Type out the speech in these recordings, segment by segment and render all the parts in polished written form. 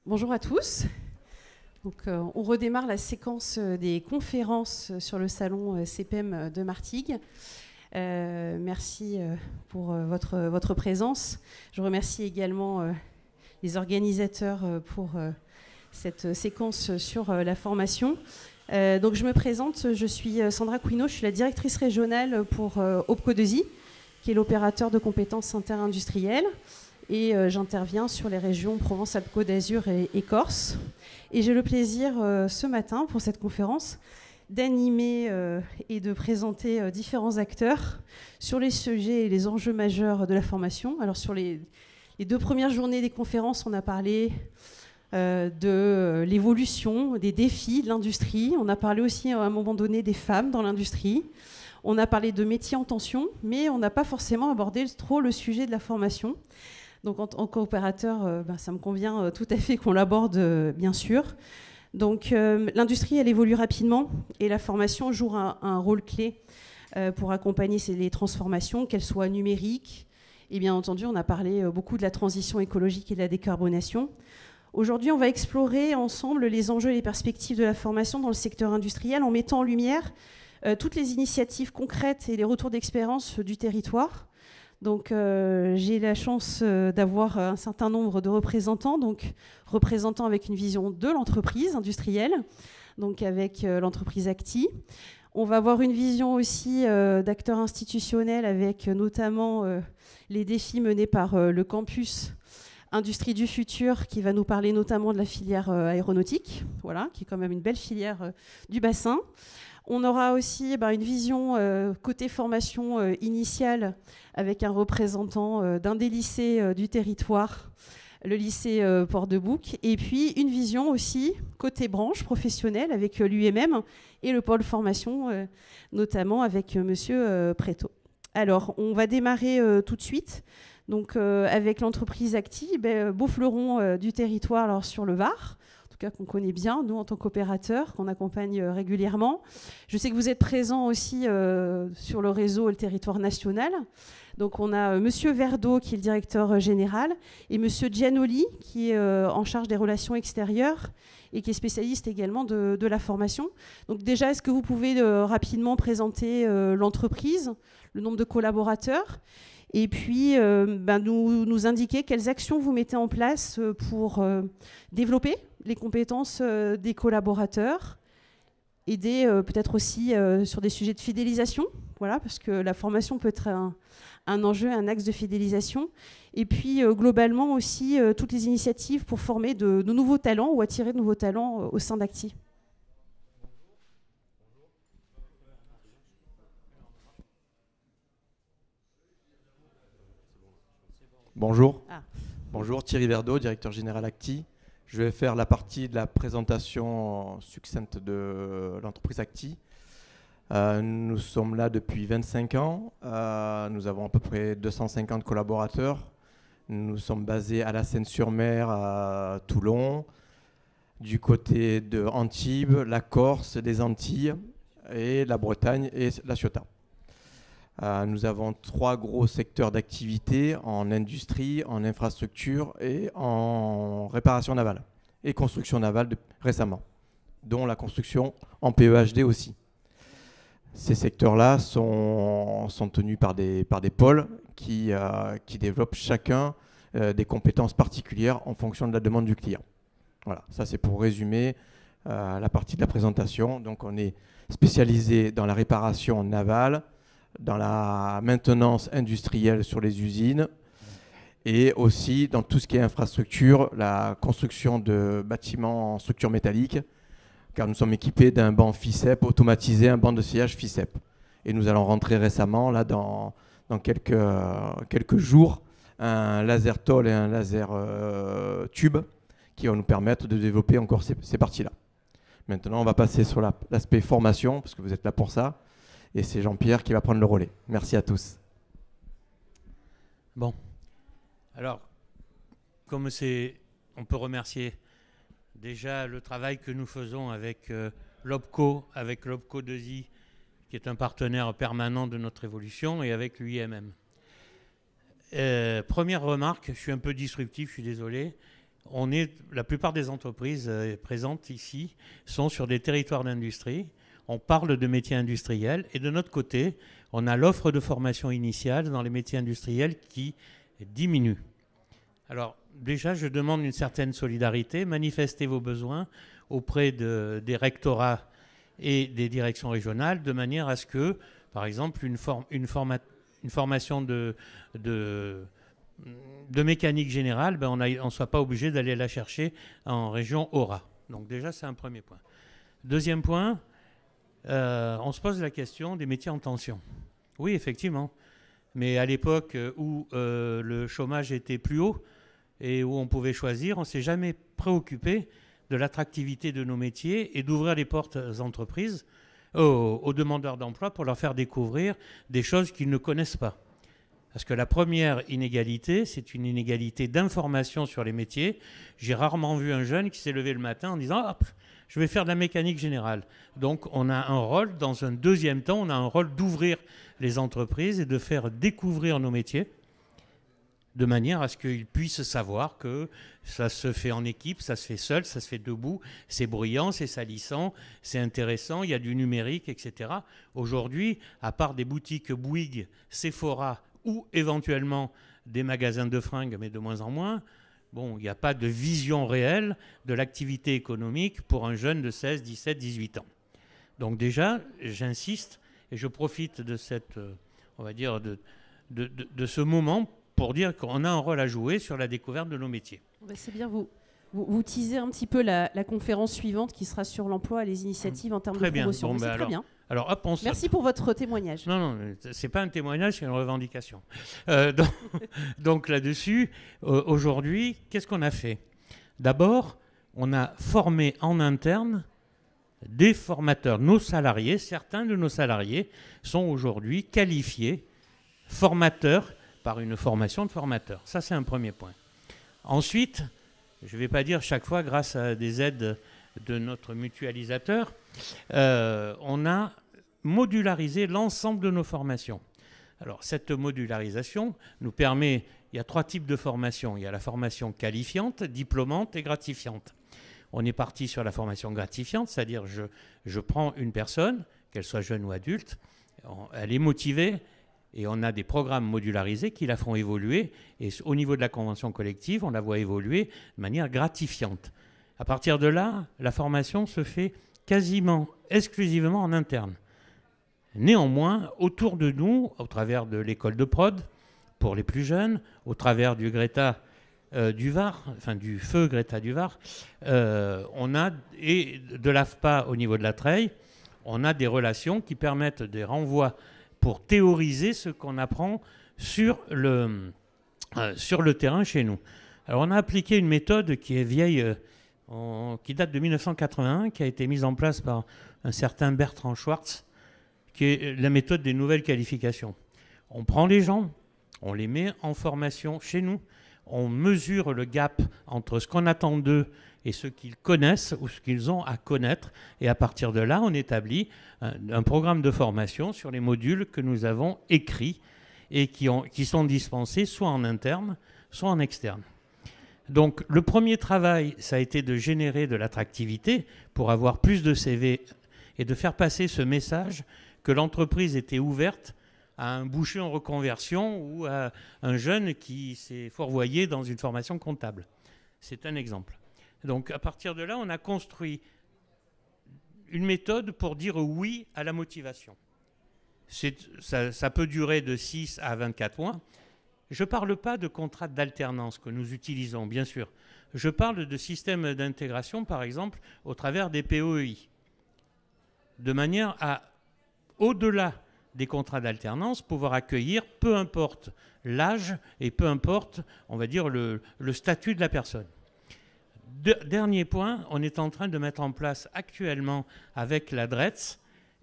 Bonjour à tous. Donc, on redémarre la séquence des conférences sur le salon CPM de Martigues. Merci pour votre présence. Je remercie également les organisateurs pour cette séquence sur la formation. Donc, je me présente, je suis Sandra Couineau, je suis la directrice régionale pour OPCO2I, qui est l'opérateur de compétences interindustrielles. Et j'interviens sur les régions Provence-Alpes-Côte d'Azur et Corse. Et j'ai le plaisir ce matin, pour cette conférence, d'animer et de présenter différents acteurs sur les sujets et les enjeux majeurs de la formation. Alors sur les 2 premières journées des conférences, on a parlé de l'évolution, des défis de l'industrie. On a parlé aussi à un moment donné des femmes dans l'industrie. On a parlé de métiers en tension, mais on n'a pas forcément abordé trop le sujet de la formation. Donc en tant qu'opérateur, ça me convient tout à fait qu'on l'aborde, bien sûr. Donc l'industrie, elle évolue rapidement et la formation joue un rôle clé pour accompagner les transformations, qu'elles soient numériques. Et bien entendu, on a parlé beaucoup de la transition écologique et de la décarbonation. Aujourd'hui, on va explorer ensemble les enjeux et les perspectives de la formation dans le secteur industriel en mettant en lumière toutes les initiatives concrètes et les retours d'expérience du territoire. Donc j'ai la chance d'avoir un certain nombre de représentants, donc représentants avec une vision de l'entreprise industrielle, donc avec l'entreprise Acti. On va avoir une vision aussi d'acteurs institutionnels avec notamment les défis menés par le campus Industrie du futur qui va nous parler notamment de la filière aéronautique, voilà, qui est quand même une belle filière du bassin. On aura aussi une vision côté formation initiale avec un représentant d'un des lycées du territoire, le lycée Port-de-Bouc, et puis une vision aussi côté branche professionnelle avec l'UMM et le pôle formation, notamment avec monsieur Préto. Alors, on va démarrer tout de suite donc, avec l'entreprise Acti, beau fleuron du territoire alors, sur le Var. En tout cas qu'on connaît bien, nous, en tant qu'opérateurs, qu'on accompagne régulièrement. Je sais que vous êtes présents aussi sur le réseau et le territoire national. Donc, on a Monsieur Verdeau, qui est le directeur général, et Monsieur Gianoli, qui est en charge des relations extérieures et qui est spécialiste également de la formation. Donc, déjà, est-ce que vous pouvez rapidement présenter l'entreprise, le nombre de collaborateurs ? Et puis, nous indiquer quelles actions vous mettez en place pour développer les compétences des collaborateurs, aider peut-être aussi sur des sujets de fidélisation, voilà, parce que la formation peut être un enjeu, un axe de fidélisation. Et puis, globalement aussi, toutes les initiatives pour former de nouveaux talents ou attirer de nouveaux talents au sein d'Acti. Bonjour. Bonjour, Thierry Verdeau, directeur général Acti. Je vais faire la partie de la présentation succincte de l'entreprise Acti. Nous sommes là depuis 25 ans. Nous avons à peu près 250 collaborateurs. Nous sommes basés à la Seine-sur-Mer, à Toulon, du côté de Antibes, la Corse, les Antilles et la Bretagne et la Ciotat. Nous avons 3 gros secteurs d'activité en industrie, en infrastructure et en réparation navale et construction navale récemment, dont la construction en PEHD aussi. Ces secteurs-là sont tenus par des pôles qui développent chacun des compétences particulières en fonction de la demande du client. Voilà, ça c'est pour résumer la partie de la présentation. Donc on est spécialisé dans la réparation navale, dans la maintenance industrielle sur les usines et aussi dans tout ce qui est infrastructure, la construction de bâtiments en structure métallique, car nous sommes équipés d'un banc FICEP automatisé, un banc de sciage FICEP. Et nous allons rentrer récemment, là, dans quelques jours, un laser toll et un laser tube qui vont nous permettre de développer encore ces parties-là. Maintenant, on va passer sur l'aspect formation, parce que vous êtes là pour ça. Et c'est Jean-Pierre qui va prendre le relais. Merci à tous. Bon. Alors, comme on peut remercier déjà le travail que nous faisons avec l'OPCO, avec l'OPCO2I, qui est un partenaire permanent de notre évolution, et avec l'UIMM. Première remarque, je suis un peu disruptif, je suis désolé. la plupart des entreprises présentes ici sont sur des territoires d'industrie. On parle de métiers industriels et de notre côté, on a l'offre de formation initiale dans les métiers industriels qui diminue. Alors déjà, je demande une certaine solidarité. Manifestez vos besoins auprès des rectorats et des directions régionales de manière à ce que, par exemple, une formation de mécanique générale, on ne soit pas obligé d'aller la chercher en région Aura. Donc déjà, c'est un premier point. Deuxième point, on se pose la question des métiers en tension. Oui, effectivement. Mais à l'époque où le chômage était plus haut et où on pouvait choisir, on ne s'est jamais préoccupé de l'attractivité de nos métiers et d'ouvrir les portes aux entreprises, aux demandeurs d'emploi pour leur faire découvrir des choses qu'ils ne connaissent pas. Parce que la première inégalité, c'est une inégalité d'information sur les métiers. J'ai rarement vu un jeune qui s'est levé le matin en disant « Ah, je vais faire de la mécanique générale ». Donc on a un rôle, dans un deuxième temps, on a un rôle d'ouvrir les entreprises et de faire découvrir nos métiers de manière à ce qu'ils puissent savoir que ça se fait en équipe, ça se fait seul, ça se fait debout, c'est bruyant, c'est salissant, c'est intéressant, il y a du numérique, etc. Aujourd'hui, à part des boutiques Bouygues, Sephora ou éventuellement des magasins de fringues, mais de moins en moins, bon, il n'y a pas de vision réelle de l'activité économique pour un jeune de 16, 17, 18 ans. Donc déjà, j'insiste et je profite de cette, on va dire, de ce moment pour dire qu'on a un rôle à jouer sur la découverte de nos métiers. C'est bien, vous teasez un petit peu la conférence suivante qui sera sur l'emploi et les initiatives en termes de promotion. Bon, c'est très bien. Alors, hop, merci pour votre témoignage. Non, c'est pas un témoignage, c'est une revendication. Donc là-dessus, aujourd'hui, qu'est-ce qu'on a fait? D'abord, on a formé en interne des formateurs. Nos salariés, certains de nos salariés sont aujourd'hui qualifiés formateurs par une formation de formateur. Ça, c'est un premier point. Ensuite, je ne vais pas dire chaque fois grâce à des aides de notre mutualisateur, on a modularisé l'ensemble de nos formations. Alors, cette modularisation nous permet, il y a 3 types de formations. Il y a la formation qualifiante, diplômante et gratifiante. On est parti sur la formation gratifiante, c'est-à-dire je prends une personne, qu'elle soit jeune ou adulte, elle est motivée, et on a des programmes modularisés qui la font évoluer. Et au niveau de la convention collective, on la voit évoluer de manière gratifiante. À partir de là, la formation se fait quasiment exclusivement en interne. Néanmoins, autour de nous, au travers de l'école de prod, pour les plus jeunes, au travers du Greta du Var, enfin du feu Greta du Var, on a, et de l'AFPA au niveau de la Treille, on a des relations qui permettent des renvois pour théoriser ce qu'on apprend sur le terrain chez nous. Alors on a appliqué une méthode qui est vieille, qui date de 1981, qui a été mise en place par un certain Bertrand Schwartz, qui est la méthode des nouvelles qualifications. On prend les gens, on les met en formation chez nous, on mesure le gap entre ce qu'on attend d'eux et ce qu'ils connaissent ou ce qu'ils ont à connaître. Et à partir de là, on établit un programme de formation sur les modules que nous avons écrits et qui sont dispensés soit en interne, soit en externe. Donc le premier travail, ça a été de générer de l'attractivité pour avoir plus de CV et de faire passer ce message que l'entreprise était ouverte à un boucher en reconversion ou à un jeune qui s'est fourvoyé dans une formation comptable. C'est un exemple. Donc à partir de là, on a construit une méthode pour dire oui à la motivation. Ça peut durer de 6 à 24 mois. Je ne parle pas de contrat d'alternance que nous utilisons, bien sûr. Je parle de systèmes d'intégration, par exemple, au travers des POEI. De manière à, au-delà des contrats d'alternance, pouvoir accueillir, peu importe l'âge et peu importe, on va dire, le statut de la personne. Dernier point, on est en train de mettre en place actuellement avec la DRETS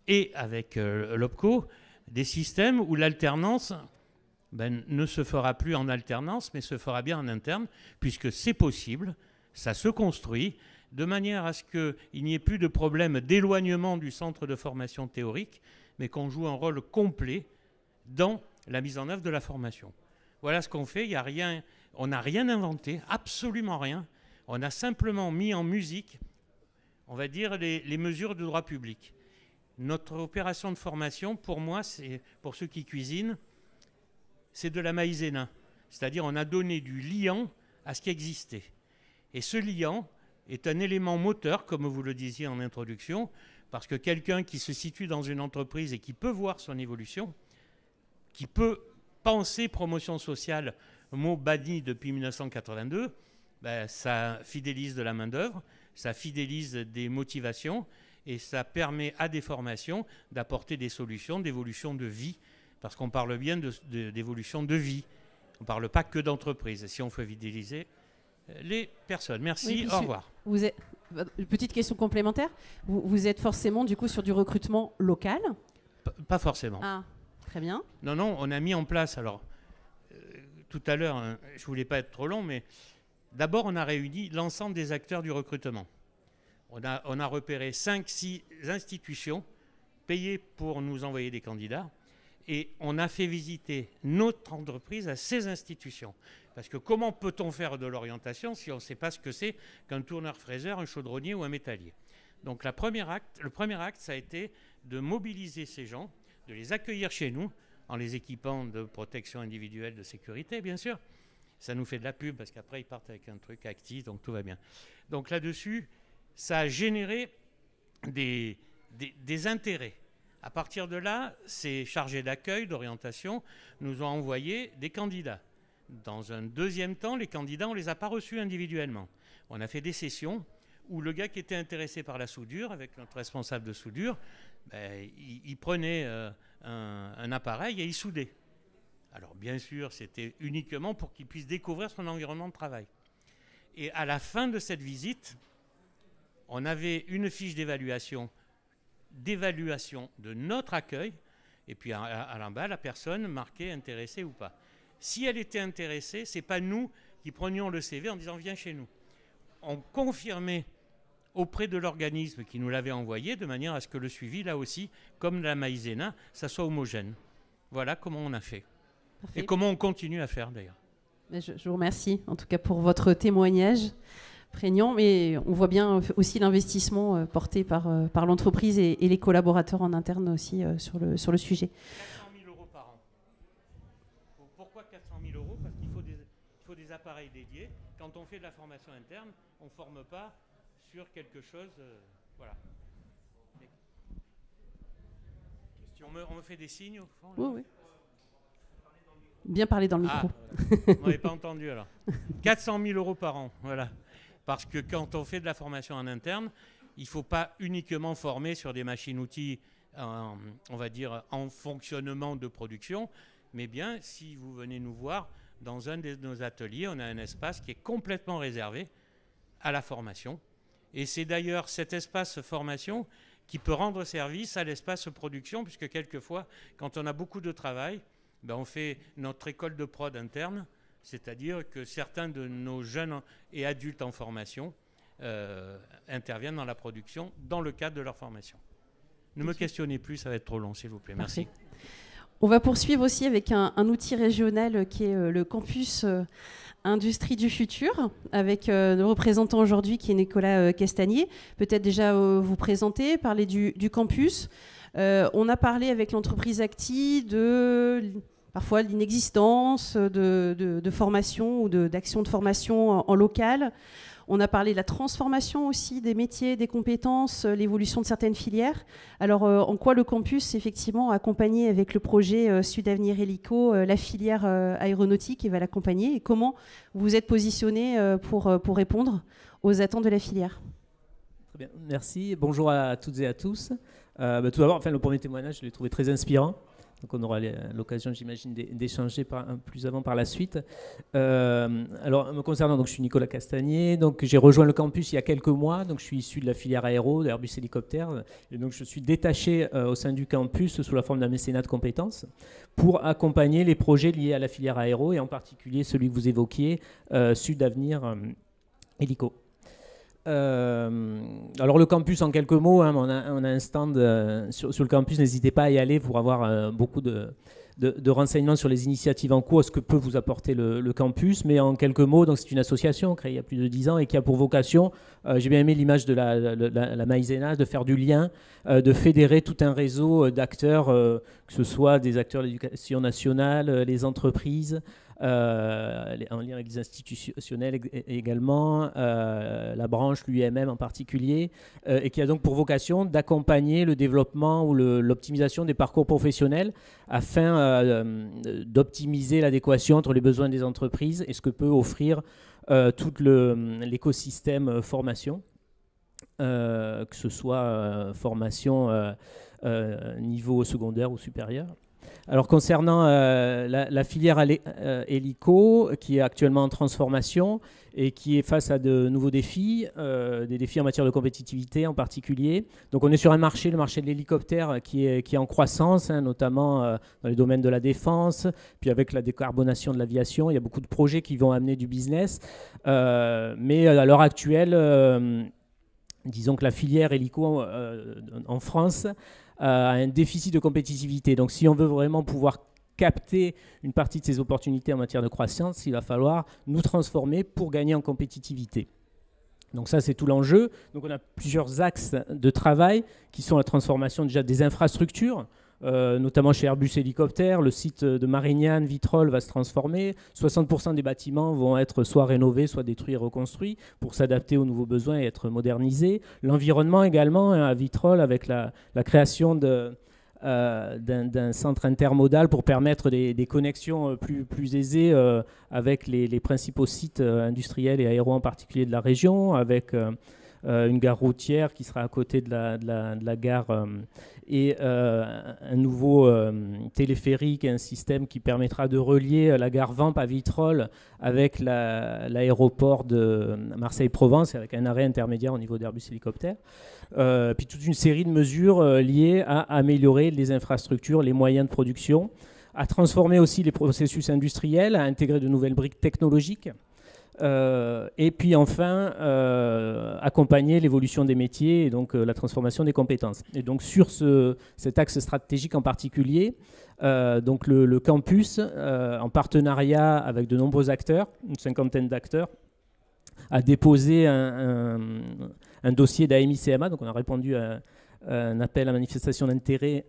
et avec l'OPCO des systèmes où l'alternance ne se fera plus en alternance, mais se fera bien en interne, puisque c'est possible, ça se construit, de manière à ce qu'il n'y ait plus de problème d'éloignement du centre de formation théorique, mais qu'on joue un rôle complet dans la mise en œuvre de la formation. Voilà ce qu'on fait, on n'a rien inventé, absolument rien. On a simplement mis en musique, on va dire, les mesures de droit public. Notre opération de formation, pour moi, pour ceux qui cuisinent, c'est de la maïzena. C'est-à-dire on a donné du liant à ce qui existait. Et ce liant est un élément moteur, comme vous le disiez en introduction, parce que quelqu'un qui se situe dans une entreprise et qui peut voir son évolution, qui peut penser promotion sociale, mot banni depuis 1982, ben, ça fidélise de la main-d'œuvre, ça fidélise des motivations et ça permet à des formations d'apporter des solutions d'évolution de vie, parce qu'on parle bien d'évolution de vie. On ne parle pas que d'entreprise. Si on veut fidéliser les personnes. Merci, au revoir. Petite question complémentaire. Vous êtes forcément du coup sur du recrutement local ? Pas forcément. Ah, très bien. Non, on a mis en place, alors, tout à l'heure, hein, je ne voulais pas être trop long, mais d'abord, on a réuni l'ensemble des acteurs du recrutement. On a repéré 5-6 institutions payées pour nous envoyer des candidats et on a fait visiter notre entreprise à ces institutions. Parce que comment peut-on faire de l'orientation si on ne sait pas ce que c'est qu'un tourneur-fraiseur, un chaudronnier ou un métallier ? Donc le premier acte, ça a été de mobiliser ces gens, de les accueillir chez nous, en les équipant de protection individuelle, de sécurité, bien sûr. Ça nous fait de la pub, parce qu'après, ils partent avec un truc actif, donc tout va bien. Donc là-dessus, ça a généré des intérêts. À partir de là, ces chargés d'accueil, d'orientation, nous ont envoyé des candidats. Dans un deuxième temps, les candidats, on ne les a pas reçus individuellement. On a fait des sessions où le gars qui était intéressé par la soudure, avec notre responsable de soudure, ben, il prenait un appareil et il soudait. Alors bien sûr, c'était uniquement pour qu'il puisse découvrir son environnement de travail. Et à la fin de cette visite, on avait une fiche d'évaluation de notre accueil, et puis à l'en bas, la personne marquait intéressée ou pas. Si elle était intéressée, ce n'est pas nous qui prenions le CV en disant « viens chez nous ». On confirmait auprès de l'organisme qui nous l'avait envoyé, de manière à ce que le suivi, là aussi, comme la maïzena, ça soit homogène. Voilà comment on a fait. Parfait. Et comment on continue à faire d'ailleurs. Je vous remercie en tout cas pour votre témoignage prégnant, mais on voit bien aussi l'investissement porté par l'entreprise et les collaborateurs en interne aussi sur le sujet. 400 000 euros par an. Pourquoi 400 000 euros ? Parce qu'il faut des appareils dédiés. Quand on fait de la formation interne, on ne forme pas sur quelque chose... voilà. On me fait des signes au fond là. Oui. Bien parler dans le micro. On n'avait pas entendu alors. 400 000 euros par an, voilà. Parce que quand on fait de la formation en interne, il ne faut pas uniquement former sur des machines-outils, on va dire, en fonctionnement de production, mais bien, si vous venez nous voir, dans un de nos ateliers, on a un espace qui est complètement réservé à la formation. Et c'est d'ailleurs cet espace formation qui peut rendre service à l'espace production, puisque quelquefois, quand on a beaucoup de travail, ben on fait notre école de prod interne, c'est-à-dire que certains de nos jeunes et adultes en formation interviennent dans la production dans le cadre de leur formation. Ne me questionnez plus, ça va être trop long, s'il vous plaît. Merci. On va poursuivre aussi avec un outil régional qui est le campus Industrie du futur, avec le représentant aujourd'hui qui est Nicolas Castagnier. Peut-être déjà vous présenter, parler du campus. On a parlé avec l'entreprise Acti de parfois l'inexistence de formation ou d'actions de formation en local. On a parlé de la transformation aussi des métiers, des compétences, l'évolution de certaines filières. Alors, en quoi le campus, effectivement, accompagné avec le projet Sudavenir Hélico, la filière aéronautique, et va l'accompagner, et comment vous êtes positionné pour répondre aux attentes de la filière ? Très bien, merci. Bonjour à toutes et à tous. Tout d'abord, le premier témoignage, je l'ai trouvé très inspirant. Donc on aura l'occasion, j'imagine, d'échanger plus avant par la suite. Alors, me concernant, donc, je suis Nicolas Castagnier. Donc, j'ai rejoint le campus il y a quelques mois. Donc, je suis issu de la filière aéro, d'Airbus Hélicoptère. Et donc, je suis détaché au sein du campus sous la forme d'un mécénat de compétences pour accompagner les projets liés à la filière aéro et en particulier celui que vous évoquiez, Sudavenir Hélico. Alors le campus en quelques mots, on a un stand sur le campus, n'hésitez pas à y aller pour avoir beaucoup de renseignements sur les initiatives en cours, ce que peut vous apporter le campus. Mais en quelques mots, donc c'est une association créée il y a plus de 10 ans et qui a pour vocation, j'ai bien aimé l'image de la maïzena, de faire du lien, de fédérer tout un réseau d'acteurs, que ce soit des acteurs de l'éducation nationale, les entreprises, en lien avec les institutionnels également, la branche, l'UMM en particulier, et qui a donc pour vocation d'accompagner le développement ou l'optimisation des parcours professionnels afin d'optimiser l'adéquation entre les besoins des entreprises et ce que peut offrir tout l'écosystème formation, que ce soit formation niveau secondaire ou supérieur. Alors concernant la filière hélico, qui est actuellement en transformation et qui est face à de nouveaux défis, des défis en matière de compétitivité en particulier. Donc on est sur un marché, le marché de l'hélicoptère, qui est en croissance, notamment dans les domaines de la défense, puis avec la décarbonation de l'aviation, il y a beaucoup de projets qui vont amener du business. Mais à l'heure actuelle, disons que la filière hélico en France a un déficit de compétitivité. Donc si on veut vraiment pouvoir capter une partie de ces opportunités en matière de croissance, il va falloir nous transformer pour gagner en compétitivité. Donc ça, c'est tout l'enjeu. Donc on a plusieurs axes de travail qui sont la transformation déjà des infrastructures, notamment chez Airbus Hélicoptère. Le site de Marignane, Vitrolles va se transformer. 60% des bâtiments vont être soit rénovés, soit détruits et reconstruits pour s'adapter aux nouveaux besoins et être modernisés. L'environnement également, à Vitrolles, avec la création d'un centre intermodal pour permettre des connexions plus aisées avec les principaux sites industriels et aéros en particulier de la région, avec une gare routière qui sera à côté de la gare et un nouveau téléphérique, un système qui permettra de relier la gare Vamp à Vitrolles avec l'aéroport de Marseille-Provence, avec un arrêt intermédiaire au niveau d'Airbus Hélicoptère. Puis toute une série de mesures liées à améliorer les infrastructures, les moyens de production, à transformer aussi les processus industriels, à intégrer de nouvelles briques technologiques, et puis enfin accompagner l'évolution des métiers et donc la transformation des compétences. Et donc sur cet axe stratégique en particulier, donc le campus, en partenariat avec de nombreux acteurs, une 50aine d'acteurs, a déposé un dossier d'AMI-CMA, donc on a répondu à un appel à manifestation d'intérêt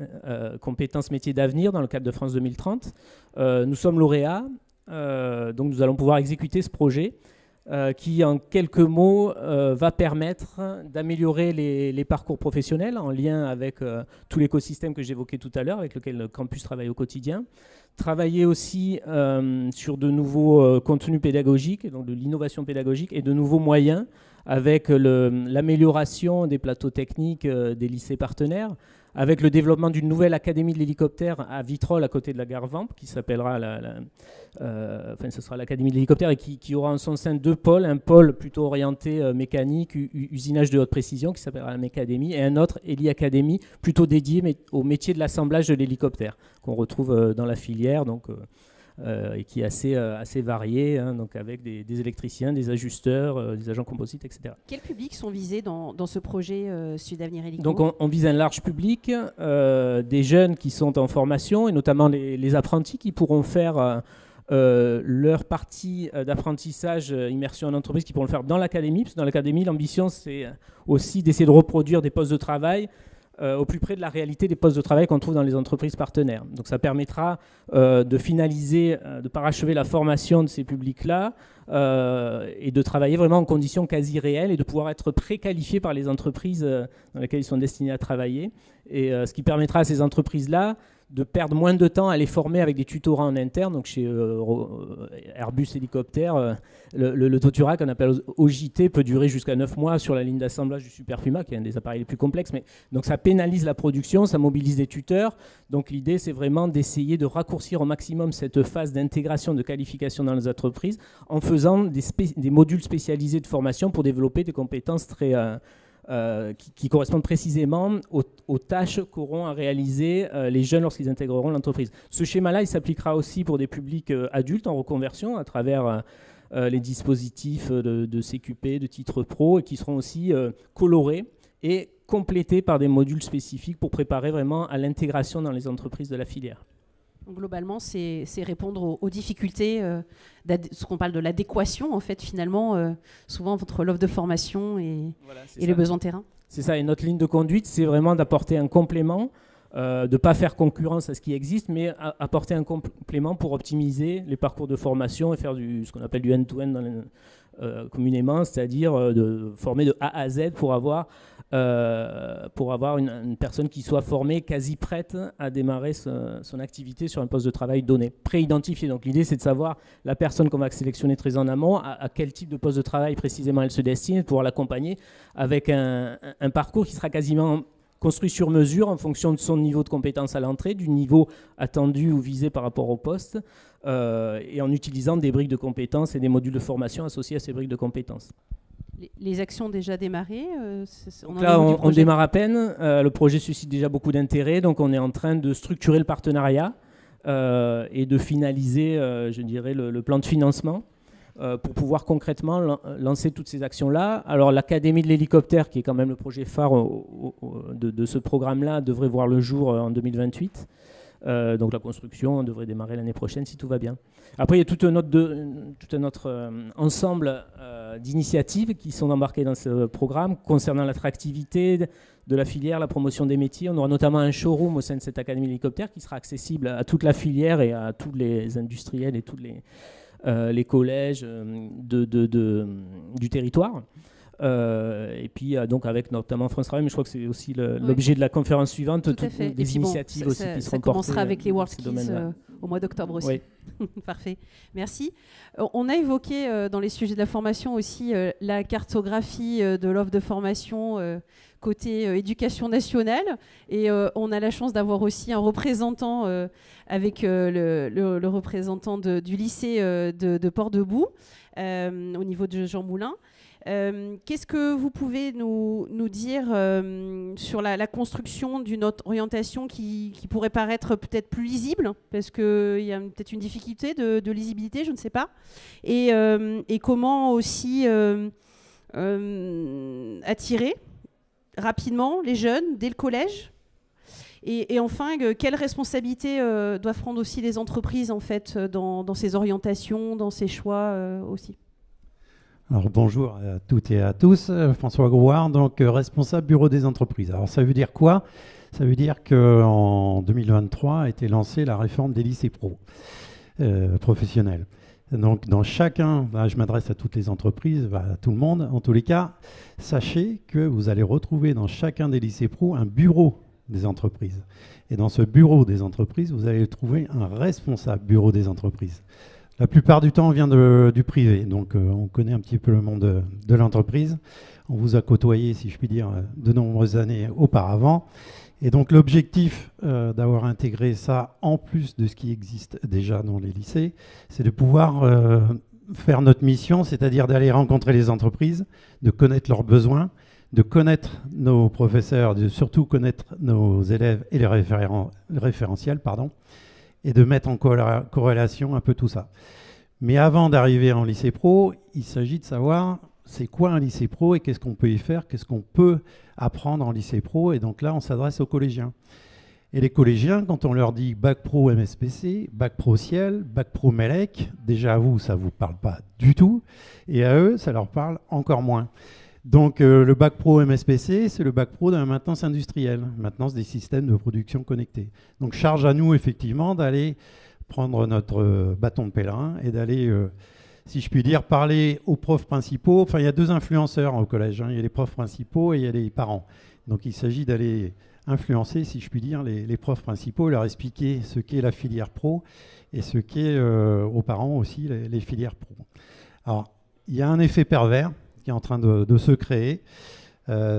compétences métiers d'avenir dans le cadre de France 2030. Nous sommes lauréats, donc nous allons pouvoir exécuter ce projet qui, en quelques mots, va permettre d'améliorer les parcours professionnels en lien avec tout l'écosystème que j'évoquais tout à l'heure, avec lequel le campus travaille au quotidien. Travailler aussi sur de nouveaux contenus pédagogiques, donc de l'innovation pédagogique et de nouveaux moyens avec l'amélioration des plateaux techniques des lycées partenaires, avec le développement d'une nouvelle académie de l'hélicoptère à Vitrolles, à côté de la gare Vamp, qui s'appellera ce sera l'académie de l'hélicoptère et qui aura en son sein deux pôles, un pôle plutôt orienté mécanique, usinage de haute précision, qui s'appellera la Mécadémie, et un autre, Heli Academy, plutôt dédié au métier de l'assemblage de l'hélicoptère, qu'on retrouve dans la filière, donc et qui est assez varié, donc avec des électriciens, des ajusteurs, des agents composites, etc. Quels publics sont visés dans ce projet Sudavenir Hélico ? Donc on vise un large public, des jeunes qui sont en formation, et notamment les apprentis qui pourront faire leur partie d'apprentissage, immersion en entreprise, qui pourront le faire dans l'académie, parce que dans l'académie, l'ambition, c'est aussi d'essayer de reproduire des postes de travail au plus près de la réalité des postes de travail qu'on trouve dans les entreprises partenaires. Donc ça permettra de finaliser, de parachever la formation de ces publics-là et de travailler vraiment en conditions quasi réelles et de pouvoir être préqualifiés par les entreprises dans lesquelles ils sont destinés à travailler. Et ce qui permettra à ces entreprises-là de perdre moins de temps à les former avec des tutorats en interne. Donc chez Airbus Hélicoptère, le tutorat qu'on appelle OJT peut durer jusqu'à 9 mois sur la ligne d'assemblage du Super Puma, qui est un des appareils les plus complexes. Mais, donc ça pénalise la production, ça mobilise des tuteurs. Donc l'idée, c'est vraiment d'essayer de raccourcir au maximum cette phase d'intégration, de qualification dans les entreprises en faisant des modules spécialisés de formation pour développer des compétences très... qui correspondent précisément aux tâches qu'auront à réaliser les jeunes lorsqu'ils intégreront l'entreprise. Ce schéma-là, il s'appliquera aussi pour des publics adultes en reconversion à travers les dispositifs de CQP, de titres pro, et qui seront aussi colorés et complétés par des modules spécifiques pour préparer vraiment à l'intégration dans les entreprises de la filière. Globalement, c'est répondre aux difficultés, ce qu'on parle de l'adéquation, en fait, finalement, souvent entre l'offre de formation et le besoin terrain. C'est ça, et notre ligne de conduite, c'est vraiment d'apporter un complément, de ne pas faire concurrence à ce qui existe, mais apporter un complément pour optimiser les parcours de formation et faire ce qu'on appelle du end-to-end communément, c'est-à-dire de former de A à Z pour avoir une personne qui soit formée, quasi prête à démarrer son activité sur un poste de travail donné, pré-identifié. Donc l'idée, c'est de savoir la personne qu'on va sélectionner très en amont, à quel type de poste de travail précisément elle se destine, et pouvoir l'accompagner avec un parcours qui sera quasiment construit sur mesure en fonction de son niveau de compétence à l'entrée, du niveau attendu ou visé par rapport au poste, et en utilisant des briques de compétences et des modules de formation associés à ces briques de compétences. Les actions déjà démarrées on démarre à peine. Le projet suscite déjà beaucoup d'intérêt, donc on est en train de structurer le partenariat et de finaliser, je dirais, le plan de financement pour pouvoir concrètement lancer toutes ces actions-là. Alors l'Académie de l'hélicoptère, qui est quand même le projet phare de ce programme-là, devrait voir le jour en 2028. Donc la construction devrait démarrer l'année prochaine si tout va bien. Après, il y a tout un autre ensemble d'initiatives qui sont embarquées dans ce programme concernant l'attractivité de la filière, la promotion des métiers. On aura notamment un showroom au sein de cette Académie de l'hélicoptère qui sera accessible à toute la filière et à tous les industriels et tous les collèges du territoire. Et puis donc avec notamment France Travail, mais je crois que c'est aussi l'objet de la conférence suivante, des initiatives aussi qui seront portées. Ça commencera avec les WorldSkills au mois d'octobre aussi. Oui. Parfait, merci. On a évoqué dans les sujets de la formation aussi la cartographie de l'offre de formation côté éducation nationale, et on a la chance d'avoir aussi un représentant avec le représentant du lycée de Port-de-Bouc au niveau de Jean Moulin. Qu'est-ce que vous pouvez nous dire sur la construction d'une autre orientation qui pourrait paraître peut-être plus lisible, parce qu'il y a peut-être une difficulté de lisibilité, je ne sais pas, et comment aussi attirer rapidement les jeunes dès le collège, et enfin quelles responsabilités doivent prendre aussi les entreprises en fait dans ces orientations, dans ces choix aussi. Alors bonjour à toutes et à tous, François Grouard, donc responsable bureau des entreprises. Alors ça veut dire quoi? Ça veut dire qu'en 2023 a été lancée la réforme des lycées pro professionnels. Donc dans chacun, là, je m'adresse à toutes les entreprises, à tout le monde, en tous les cas, sachez que vous allez retrouver dans chacun des lycées pro un bureau des entreprises. Et dans ce bureau des entreprises, vous allez trouver un responsable bureau des entreprises. La plupart du temps, on vient du privé, donc on connaît un petit peu le monde de l'entreprise. On vous a côtoyé, si je puis dire, de nombreuses années auparavant. Et donc l'objectif d'avoir intégré ça en plus de ce qui existe déjà dans les lycées, c'est de pouvoir faire notre mission, c'est-à-dire d'aller rencontrer les entreprises, de connaître leurs besoins, de connaître nos professeurs, de surtout connaître nos élèves et les référentiels, et de mettre en corrélation un peu tout ça. Mais avant d'arriver en lycée pro, il s'agit de savoir c'est quoi un lycée pro et qu'est-ce qu'on peut y faire, qu'est-ce qu'on peut apprendre en lycée pro. Et donc là, on s'adresse aux collégiens. Et les collégiens, quand on leur dit bac pro MSPC, bac pro Ciel, bac pro MELEC, déjà à vous, ça ne vous parle pas du tout. Et à eux, ça leur parle encore moins. Donc le bac pro MSPC, c'est le bac pro de la maintenance industrielle, maintenance des systèmes de production connectés. Donc charge à nous effectivement d'aller prendre notre bâton de pèlerin et d'aller, si je puis dire, parler aux profs principaux. Enfin, il y a deux influenceurs au collège, il y a les profs principaux et il y a les parents. Donc il s'agit d'aller influencer, si je puis dire, les profs principaux, leur expliquer ce qu'est la filière pro et ce qu'est aux parents aussi les filières pro. Alors, il y a un effet pervers qui est en train de se créer.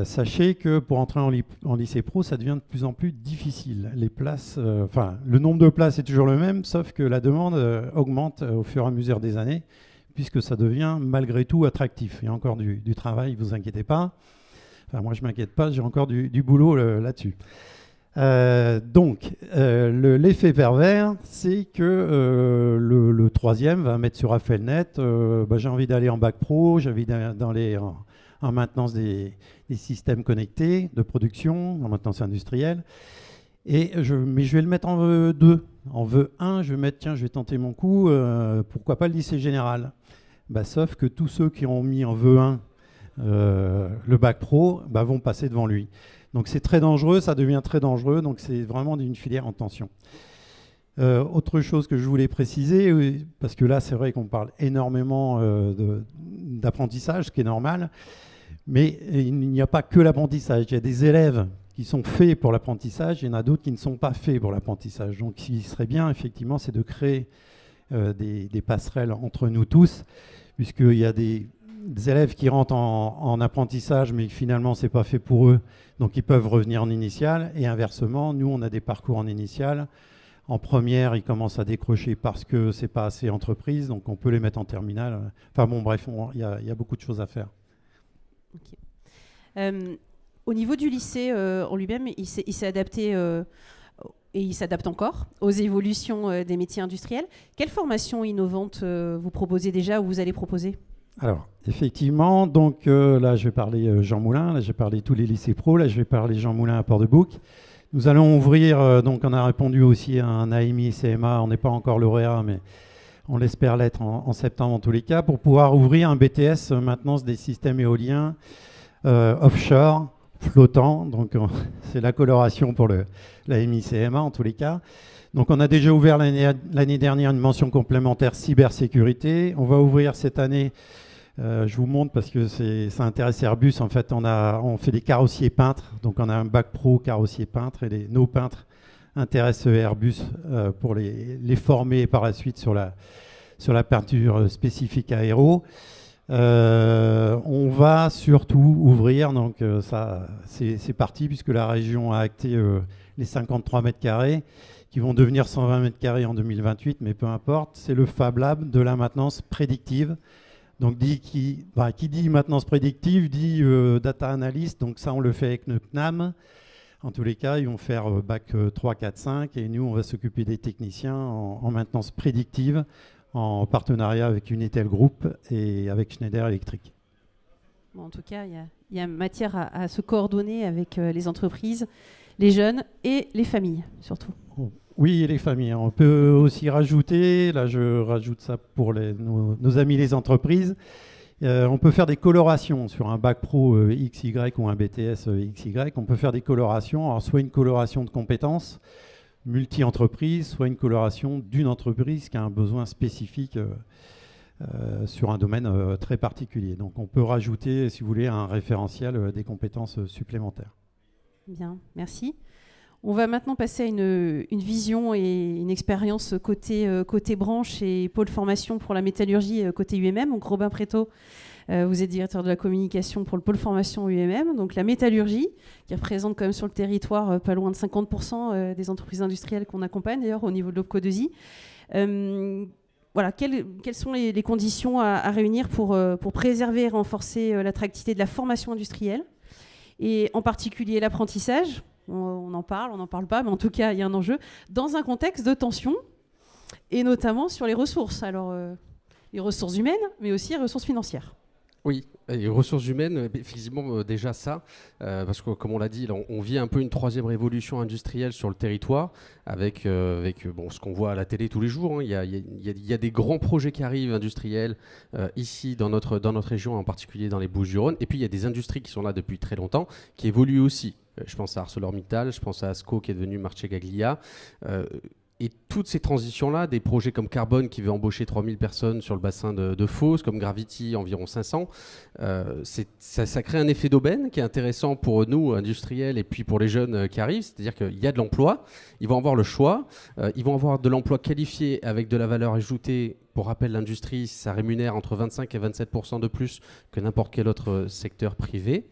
Sachez que pour entrer en lycée pro, ça devient de plus en plus difficile. Les places, le nombre de places est toujours le même, sauf que la demande augmente au fur et à mesure des années, puisque ça devient malgré tout attractif. Il y a encore du travail, ne vous inquiétez pas. Enfin, moi, je ne m'inquiète pas, j'ai encore du boulot là-dessus. Donc, l'effet pervers, c'est que le troisième va mettre sur Affelnet, j'ai envie d'aller en bac pro, j'ai envie d'aller en maintenance des systèmes connectés de production, en maintenance industrielle. Mais je vais le mettre en vœu 2. En vœu 1, je vais mettre, tiens, je vais tenter mon coup, pourquoi pas le lycée général. Sauf que tous ceux qui ont mis en vœu 1 le bac pro vont passer devant lui. Donc c'est très dangereux, ça devient très dangereux, donc c'est vraiment une filière en tension. Autre chose que je voulais préciser, parce que là c'est vrai qu'on parle énormément d'apprentissage, ce qui est normal, mais il n'y a pas que l'apprentissage. Il y a des élèves qui sont faits pour l'apprentissage, il y en a d'autres qui ne sont pas faits pour l'apprentissage. Donc ce qui serait bien, effectivement, c'est de créer des passerelles entre nous tous, puisqu'il y a des élèves qui rentrent en apprentissage, mais finalement, ce n'est pas fait pour eux, donc ils peuvent revenir en initiale. Et inversement, nous, on a des parcours en initiale. En première, ils commencent à décrocher parce que ce n'est pas assez entreprise, donc on peut les mettre en terminale. Enfin bon, bref, il y a beaucoup de choses à faire. Okay. Au niveau du lycée en lui-même, il s'est adapté et il s'adapte encore aux évolutions des métiers industriels. Quelle formation innovante vous proposez déjà ou vous allez proposer ? Alors, effectivement, donc là, je vais parler Jean Moulin, là, je vais parler tous les lycées pro, là, je vais parler Jean Moulin à Port-de-Bouc. Nous allons ouvrir, donc on a répondu aussi à un AMI CMA, on n'est pas encore lauréat, mais on l'espère l'être en septembre en tous les cas, pour pouvoir ouvrir un BTS maintenance des systèmes éoliens offshore, flottant, donc c'est la coloration pour l'AMI CMA en tous les cas. Donc on a déjà ouvert l'année dernière une mention complémentaire cybersécurité. On va ouvrir cette année, je vous montre parce que ça intéresse Airbus, en fait on fait des carrossiers peintres, donc on a un bac pro carrossier peintre et nos peintres intéressent Airbus pour les former par la suite sur la peinture spécifique aéro. On va surtout ouvrir, donc ça c'est parti puisque la région a acté les 53 mètres carrés qui vont devenir 120 mètres carrés en 2028, mais peu importe, c'est le Fab Lab de la maintenance prédictive. Donc qui dit maintenance prédictive dit data analyst, donc ça on le fait avec notre CNAM. En tous les cas, ils vont faire bac 3, 4, 5 et nous on va s'occuper des techniciens en maintenance prédictive, en partenariat avec Unitel Group et avec Schneider Electric. Bon, en tout cas, il y a matière à se coordonner avec les entreprises, les jeunes et les familles, surtout. Oui, et les familles. On peut aussi rajouter, là je rajoute ça pour nos amis les entreprises, on peut faire des colorations sur un bac pro XY ou un BTS XY. On peut faire des colorations, alors soit une coloration de compétences, multi-entreprise, soit une coloration d'une entreprise qui a un besoin spécifique sur un domaine très particulier. Donc on peut rajouter, si vous voulez, un référentiel des compétences supplémentaires. Bien, merci. On va maintenant passer à une vision et une expérience côté branche et pôle formation pour la métallurgie côté UMM. Donc Robin Prétot, vous êtes directeur de la communication pour le pôle formation UMM. Donc la métallurgie, qui représente quand même sur le territoire pas loin de 50% des entreprises industrielles qu'on accompagne, d'ailleurs au niveau de l'OPCO 2I. Voilà, quelles sont les conditions à réunir pour préserver et renforcer l'attractivité de la formation industrielle, et en particulier l'apprentissage? On en parle pas, mais en tout cas, il y a un enjeu dans un contexte de tension, et notamment sur les ressources. Alors, les ressources humaines, mais aussi les ressources financières. Oui, les ressources humaines, effectivement, déjà ça, parce que comme on l'a dit, là, on vit un peu une troisième révolution industrielle sur le territoire, avec ce qu'on voit à la télé tous les jours. Hein. Il y a des grands projets qui arrivent industriels ici dans notre région, en particulier dans les Bouches-du-Rhône, et puis il y a des industries qui sont là depuis très longtemps, qui évoluent aussi. Je pense à ArcelorMittal, je pense à ASCO qui est devenu Marcegaglia. Et toutes ces transitions-là, des projets comme Carbone qui veut embaucher 3000 personnes sur le bassin de Fos, comme Gravity environ 500, ça crée un effet d'aubaine qui est intéressant pour nous, industriels, et puis pour les jeunes qui arrivent. C'est-à-dire qu'il y a de l'emploi, ils vont avoir le choix, ils vont avoir de l'emploi qualifié avec de la valeur ajoutée. Pour rappel, l'industrie, ça rémunère entre 25 et 27% de plus que n'importe quel autre secteur privé.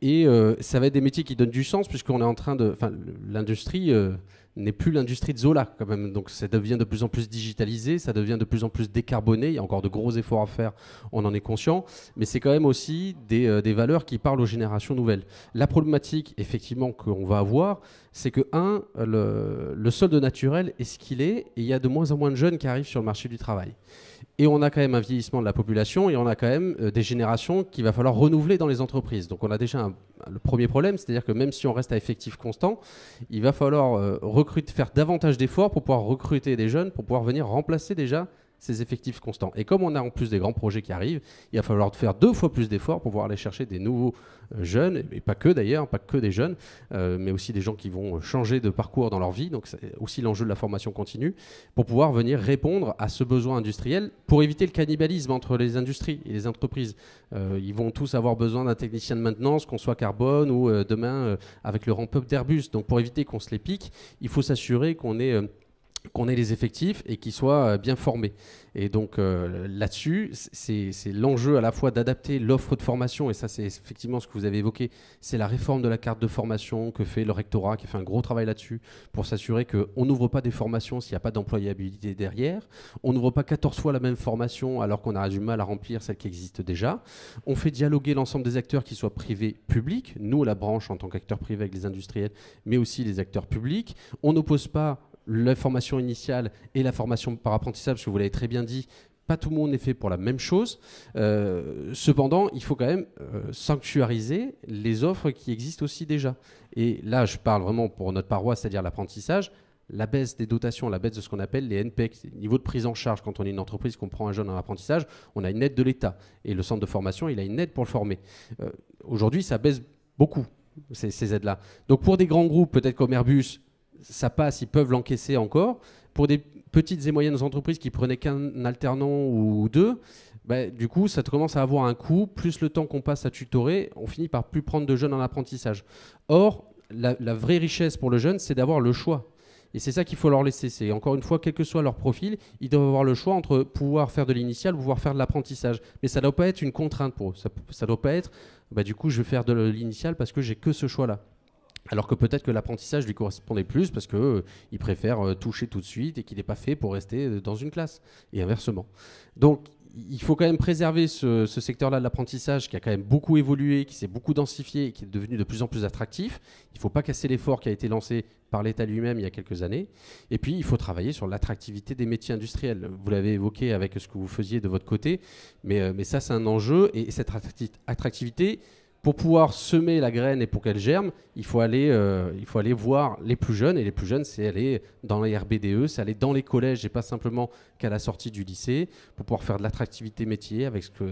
Et ça va être des métiers qui donnent du sens, puisqu'on est en train de... Enfin, l'industrie n'est plus l'industrie de Zola, quand même. Donc ça devient de plus en plus digitalisé, ça devient de plus en plus décarboné. Il y a encore de gros efforts à faire, on en est conscient. Mais c'est quand même aussi des valeurs qui parlent aux générations nouvelles. La problématique, effectivement, qu'on va avoir, c'est que, le solde naturel est ce qu'il est, et il y a de moins en moins de jeunes qui arrivent sur le marché du travail. Et on a quand même un vieillissement de la population, et on a quand même des générations qu'il va falloir renouveler dans les entreprises. Donc on a déjà le premier problème, c'est-à-dire que même si on reste à effectif constant, il va falloir faire davantage d'efforts pour pouvoir recruter des jeunes, pour pouvoir venir remplacer déjà ces effectifs constants. Et comme on a en plus des grands projets qui arrivent, il va falloir faire 2 fois plus d'efforts pour pouvoir aller chercher des nouveaux jeunes, et pas que d'ailleurs, pas que des jeunes, mais aussi des gens qui vont changer de parcours dans leur vie, donc c'est aussi l'enjeu de la formation continue, pour pouvoir venir répondre à ce besoin industriel, pour éviter le cannibalisme entre les industries et les entreprises. Ils vont tous avoir besoin d'un technicien de maintenance, qu'on soit carbone ou demain avec le ramp-up d'Airbus. Donc pour éviter qu'on se les pique, il faut s'assurer qu'on ait les effectifs et qu'ils soient bien formés. Et donc là-dessus, c'est l'enjeu à la fois d'adapter l'offre de formation, et ça c'est effectivement ce que vous avez évoqué, c'est la réforme de la carte de formation que fait le rectorat, qui fait un gros travail là-dessus, pour s'assurer qu'on n'ouvre pas des formations s'il n'y a pas d'employabilité derrière, on n'ouvre pas 14 fois la même formation alors qu'on a du mal à remplir celle qui existe déjà, on fait dialoguer l'ensemble des acteurs, qui soient privés, publics, nous la branche en tant qu'acteurs privés avec les industriels, mais aussi les acteurs publics, on n'oppose pas la formation initiale et la formation par apprentissage, parce que vous l'avez très bien dit, pas tout le monde est fait pour la même chose. Cependant, il faut quand même sanctuariser les offres qui existent aussi déjà. Et là, je parle vraiment pour notre paroisse, c'est-à-dire l'apprentissage, la baisse des dotations, la baisse de ce qu'on appelle les NPEC, niveau de prise en charge. Quand on est une entreprise, qu'on prend un jeune en apprentissage, on a une aide de l'État. Et le centre de formation, il a une aide pour le former. Aujourd'hui, ça baisse beaucoup, ces aides-là. Donc pour des grands groupes, peut-être comme Airbus, ça passe, ils peuvent l'encaisser encore. Pour des petites et moyennes entreprises qui prenaient qu'un alternant ou 2, du coup, ça commence à avoir un coût. Plus le temps qu'on passe à tutorer, on finit par plus prendre de jeunes en apprentissage. Or, la vraie richesse pour le jeune, c'est d'avoir le choix. Et c'est ça qu'il faut leur laisser. C'est encore une fois, quel que soit leur profil, ils doivent avoir le choix entre pouvoir faire de l'initial ou pouvoir faire de l'apprentissage. Mais ça ne doit pas être une contrainte pour eux. Ça ne doit pas être, du coup, je vais faire de l'initial parce que j'ai que ce choix-là. Alors que peut-être que l'apprentissage lui correspondait plus parce qu'il préfère toucher tout de suite et qu'il n'est pas fait pour rester dans une classe, et inversement. Donc il faut quand même préserver ce secteur-là de l'apprentissage qui a quand même beaucoup évolué, qui s'est beaucoup densifié et qui est devenu de plus en plus attractif. Il ne faut pas casser l'effort qui a été lancé par l'État lui-même il y a quelques années. Et puis il faut travailler sur l'attractivité des métiers industriels. Vous l'avez évoqué avec ce que vous faisiez de votre côté, mais ça c'est un enjeu, et cette attractivité, pour pouvoir semer la graine et pour qu'elle germe, il faut aller voir les plus jeunes. Et les plus jeunes, c'est aller dans les RBDE, c'est aller dans les collèges et pas simplement qu'à la sortie du lycée, pour pouvoir faire de l'attractivité métier avec ce que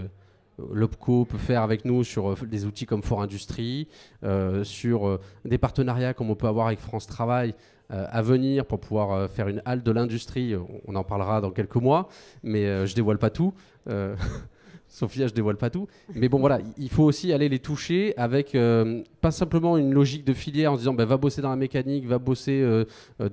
l'OPCO peut faire avec nous sur des outils comme Fort Industrie, sur des partenariats comme on peut avoir avec France Travail à venir pour pouvoir faire une halle de l'industrie. On en parlera dans quelques mois, mais je dévoile pas tout. Sophia, je dévoile pas tout. Mais bon, voilà, il faut aussi aller les toucher avec pas simplement une logique de filière en se disant va bosser dans la mécanique, va bosser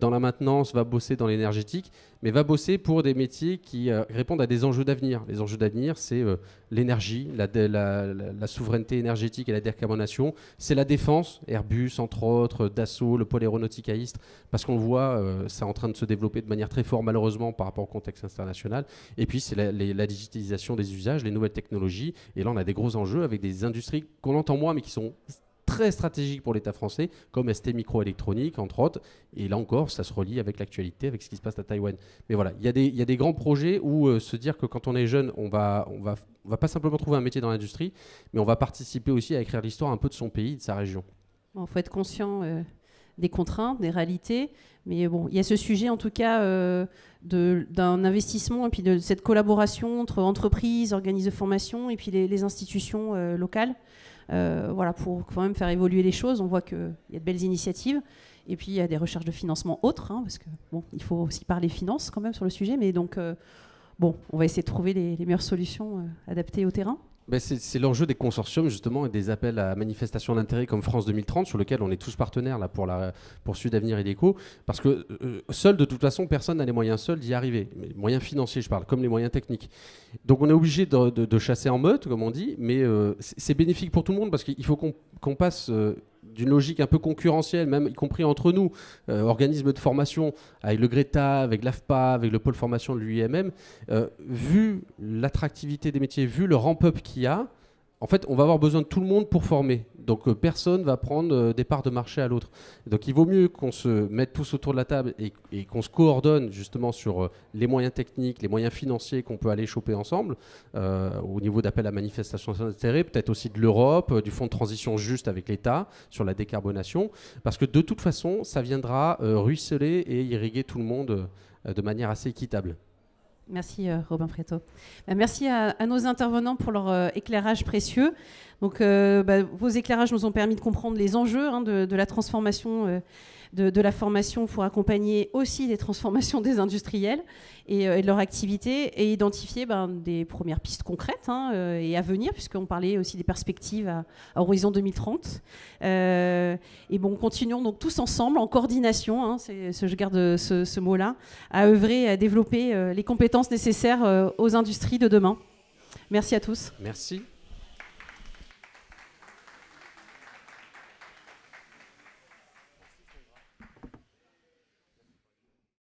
dans la maintenance, va bosser dans l'énergétique, mais va bosser pour des métiers qui répondent à des enjeux d'avenir. Les enjeux d'avenir, c'est l'énergie, la souveraineté énergétique et la décarbonation. C'est la défense, Airbus entre autres, Dassault, le pôle aéronautique à Istres, parce qu'on le voit, c'est en train de se développer de manière très forte malheureusement par rapport au contexte international. Et puis c'est la digitalisation des usages, les nouvelles technologies. Et là, on a des gros enjeux avec des industries qu'on entend moins, mais qui sont très stratégiques pour l'État français, comme ST Microélectronique, entre autres. Et là encore, ça se relie avec l'actualité, avec ce qui se passe à Taïwan. Mais voilà, il y a des grands projets où se dire que quand on est jeune, on va pas simplement trouver un métier dans l'industrie, mais on va participer aussi à écrire l'histoire un peu de son pays, de sa région. Il faut être conscient des contraintes, des réalités. Mais bon, il y a ce sujet en tout cas d'un investissement et puis de cette collaboration entre entreprises, organismes de formation et puis les institutions locales. Voilà, pour quand même faire évoluer les choses. On voit qu'il y a de belles initiatives. Et puis il y a des recherches de financement autres, parce que bon, il faut aussi parler finances quand même sur le sujet. Mais donc, on va essayer de trouver les meilleures solutions adaptées au terrain. C'est l'enjeu des consortiums justement et des appels à manifestation d'intérêt comme France 2030 sur lequel on est tous partenaires là, pour Sud Avenir Ideco, parce que seul de toute façon personne n'a les moyens seuls d'y arriver, les moyens financiers je parle, comme les moyens techniques. Donc on est obligé de chasser en meute comme on dit, mais c'est bénéfique pour tout le monde parce qu'il faut qu'on passe d'une logique un peu concurrentielle, même y compris entre nous, organismes de formation, avec le Greta, avec l'AFPA, avec le pôle formation de l'UIMM, vu l'attractivité des métiers, vu le ramp-up qu'il y a, en fait, on va avoir besoin de tout le monde pour former. Donc, personne ne va prendre des parts de marché à l'autre. Donc, il vaut mieux qu'on se mette tous autour de la table et qu'on se coordonne justement sur les moyens techniques, les moyens financiers qu'on peut aller choper ensemble au niveau d'appel à manifestation d'intérêt, peut-être aussi de l'Europe, du fonds de transition juste avec l'État sur la décarbonation. Parce que de toute façon, ça viendra ruisseler et irriguer tout le monde de manière assez équitable. Merci Robin Préto. Merci à nos intervenants pour leur éclairage précieux. Donc, vos éclairages nous ont permis de comprendre les enjeux de la transformation de la formation pour accompagner aussi les transformations des industriels et de leur activité et identifier des premières pistes concrètes et à venir, puisqu'on parlait aussi des perspectives à horizon 2030. Continuons donc tous ensemble, en coordination, je garde ce mot-là, à œuvrer, à développer les compétences nécessaires aux industries de demain. Merci à tous. Merci.